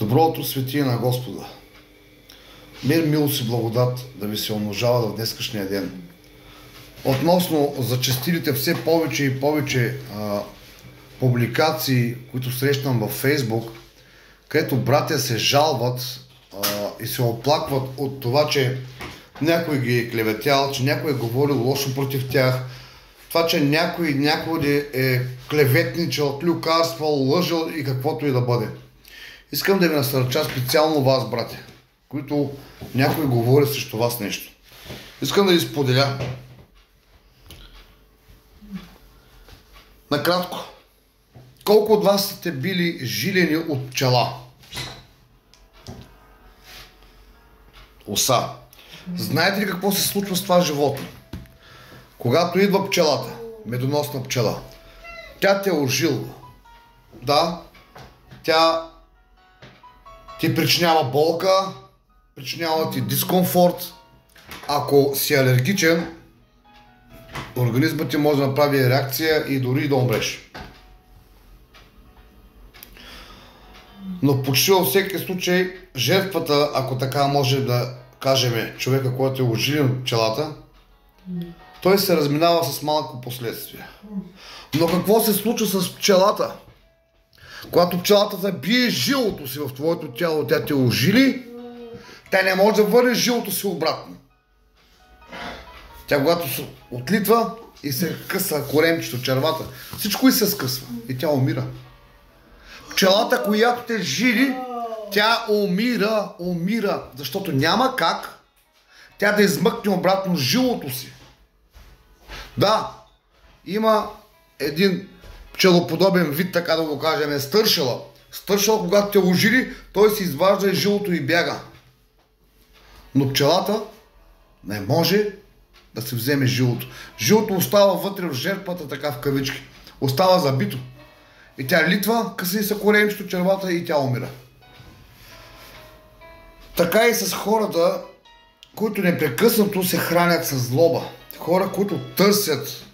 Добро утро, светия на Господа! Мир, милост и благодат да ви се умножава в днескашния ден. Относно зачестилите все повече и повече публикации, които срещам във Фейсбук, където братя се жалват и се оплакват от това, че някой ги е клеветял, че някой е говорил лошо против тях, това, че някой някъде е клеветничал, клюкарствал, лъжал и каквото и да бъде. Искам да ви насърча специално вас, братя, които някой говори срещу вас нещо. Искам да ви споделя. Накратко. Колко от вас сте били жилени от пчела? Оса. Знаете ли какво се случва с това животно? Когато идва пчелата, медоносна пчела, тя те ожилва. Да, тя ти причинява болка, причинява ти дискомфорт. Ако си алергичен, организмът ти може да направи реакция и дори да умреш. Но почти във всеки случай, жертвата, ако така може да кажем, човека, който е ожилен от пчелата, той се разминава с малко последствия. Но какво се случва с пчелата? Когато пчелата забие жилото си в твоето тяло, тя те ожили, тя не може да върне жилото си обратно. Тя когато се отлитва и се къса коремчето, червата, всичко и се скъсва и тя умира. Пчелата, която те жили, тя умира, защото няма как тя да измъкне обратно жилото си. Да, има един пчелоподобен вид, така да го кажем, стършела. Стършела, когато те ожили, той се изважда и жилото и бяга. Но пчелата не може да се вземе жилото. Жилото остава вътре в жертвата, така в кавички. Остава забито. И тя литва, къси са коремчето, червата и тя умира. Така и с хората, които непрекъснато се хранят с злоба. Хора, които търсят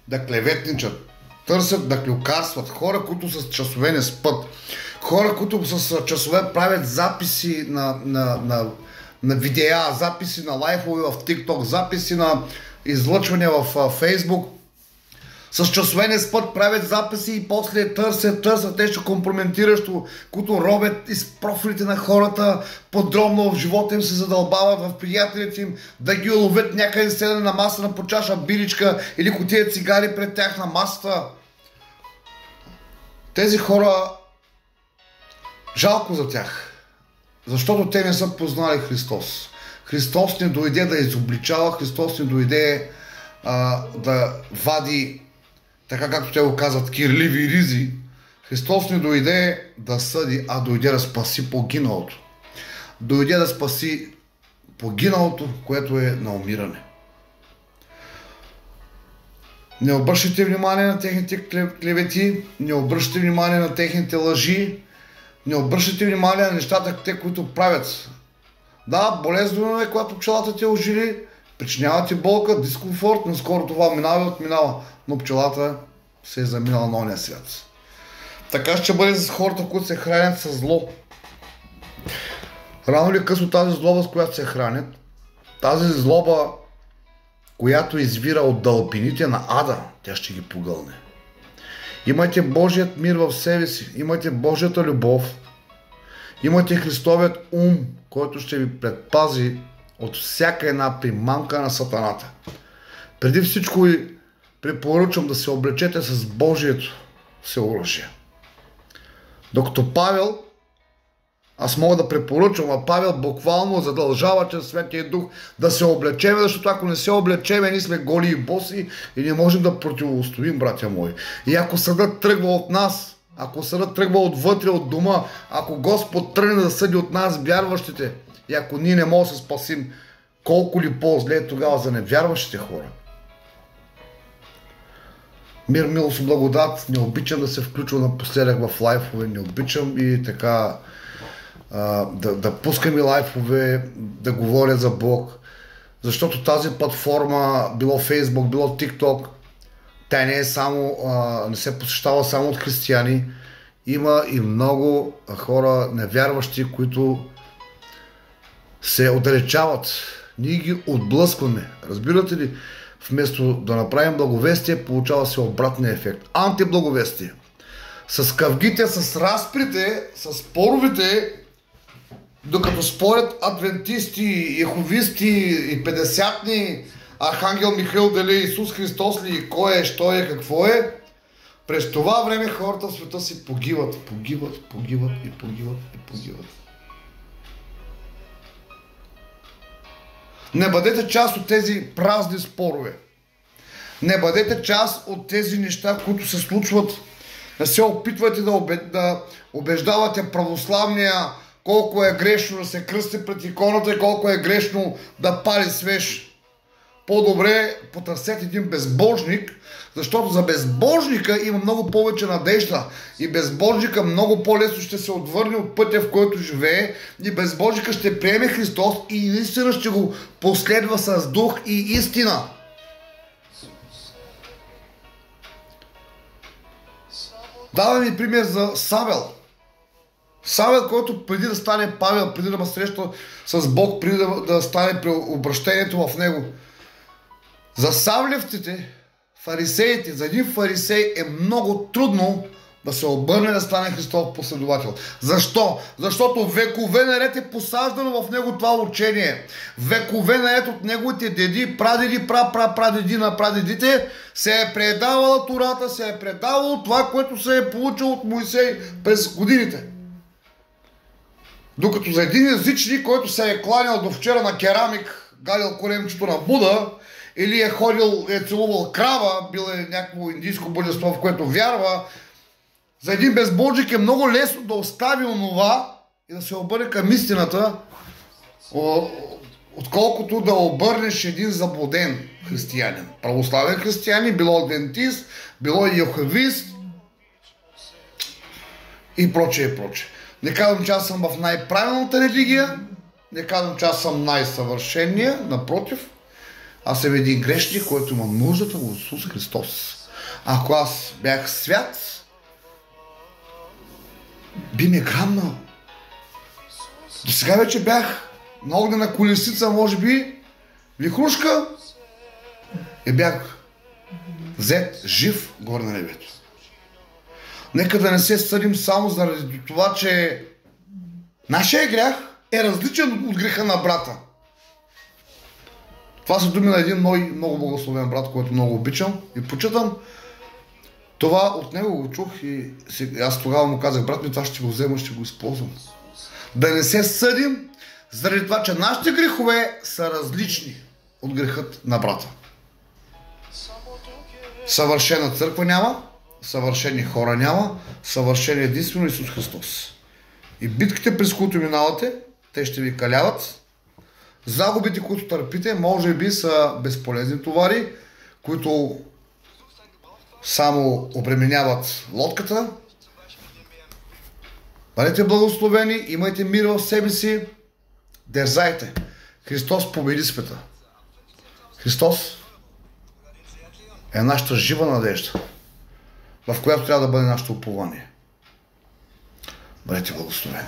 да клеветничат, търсят да клюкарстват, хора, които с часове не спят, хора, които с часове правят записи на видеа, записи на лайфове в TikTok, записи на излъчвания в Facebook, с часове не спът, правят записи и после търсят нещо компрометиращо, които робят из профилите на хората, подробно в живота им се задълбават, в приятелите им, да ги уловят някъде седне на маса на по чаша биричка или кутия цигари пред тях на масата. Тези хора, жалко за тях, защото те не са познали Христос. Христос не дойде да изобличава, Христос не дойде да вади, така както те го казват, кирливи ризи. Христос не дойде да съди, а дойде да спаси погиналото. Дойде да спаси погиналото, което е на умиране. Не обръщайте внимание на техните клевети, не обръщайте внимание на техните лъжи, не обръщайте внимание на нещата, те, които правят. Да, болезнено е, когато пчелата те ожили, причинява ти болка, дискомфорт, но скоро това минава и отминава, но пчелата се е заминала на ония свят. Така ще бъде с хората, които се хранят с зло. Рано или късно тази злоба, с която се хранят, тази злоба, която извира от дълбините на ада, тя ще ги погълне. Имайте Божият мир в себе си, имайте Божията любов, имайте Христовият ум, който ще ви предпази от всяка една примамка на сатаната. Преди всичко ви препоръчвам да се облечете с Божието всеоръжие. Докато Павел, аз мога да препоръчвам, а Павел буквално задължава чрез Светия Дух да се облечеме, защото ако не се облечеме, ние сме голи и боси и не можем да противостоим, братя мои. И ако съдът тръгва от нас, ако съдът тръгва отвътре от дома, ако Господ тръгне да съди от нас, вярващите, и ако ние не можем да се спасим, колко ли по-зле е тогава за невярващите хора. Мир, милост, благодат. Не обичам да се включвам напоследък в лайфове, не обичам и така да пускам и лайфове, да говоря за Бог, защото тази платформа, било Facebook, било TikTok, тя не е само, не се посещава само от християни има и много хора невярващи, които се отдалечават. Ние ги отблъскваме. Разбирате ли? Вместо да направим благовестие, получава се обратния ефект. Антиблаговестие. С къвгите, с разприте, с споровете, докато спорят адвентисти, еховисти и петдесятни, Архангел Михаил дали Исус Христос ли, кой е, що е, какво е, през това време хората в света си погиват. Не бъдете част от тези празни спорове. Не бъдете част от тези неща, които се случват. Не се опитвайте да убеждавате православния колко е грешно да се кръсти пред иконата и колко е грешно да пали свеж. По-добре потърсете един безбожник, защото за безбожника има много повече надежда и безбожника много по-лесно ще се отвърне от пътя, в който живее, и безбожника ще приеме Христос и наистина ще го последва с дух и истина. Давам ви пример за Савел. Савел, който преди да стане Павел, преди да ме среща с Бог, преди да стане при обращението в него. За савлевците, фарисеите, за един фарисей е много трудно да се обърне да стане Христов последовател. Защо? Защото векове наред е посаждано в него това учение. Векове наред от неговите деди, прадеди, прапрадеди на прадедите се е предавала Тората, се е предавало това, което се е получило от Моисей през годините. Докато за един езичник, който се е кланял до вчера на керамик, галил коремчето на Буда, или е ходил, е целувал крава, бил е някакво индийско божество, в което вярва, за един безбожник е много лесно да остави онова и да се обърне към истината, отколкото да обърнеш един заблуден християнин. Православен християнин, било адвентист, било йоховист и прочее, и прочее. Не казвам, че аз съм в най-правилната религия, не казвам, че аз съм най-съвършения, напротив, аз съм един грешник, който има нуждата от Исус Христос. Ако аз бях свят, би ме грабнал. До сега вече бях на огнена колесица, може би, вихрушка, и бях взет жив горе на небето. Нека да не се съдим само заради това, че нашия грях е различен от греха на брата. Това са думи на един много благословен брат, който много обичам и почитам. Това от него го чух и аз тогава му казах: брат ми, това ще го взема, ще го използвам. Да не се съдим заради това, че нашите грехове са различни от грехът на брата. Съвършена църква няма, съвършени хора няма, съвършен единствено Исус Христос. И битките, през които минавате, те ще ви каляват. Загубите, които търпите, може би са безполезни товари, които само обременяват лодката. Бъдете благословени, имайте мир в себе си, дерзайте. Христос победи света. Христос е нашата жива надежда, в която трябва да бъде нашето упование. Бъдете благословени.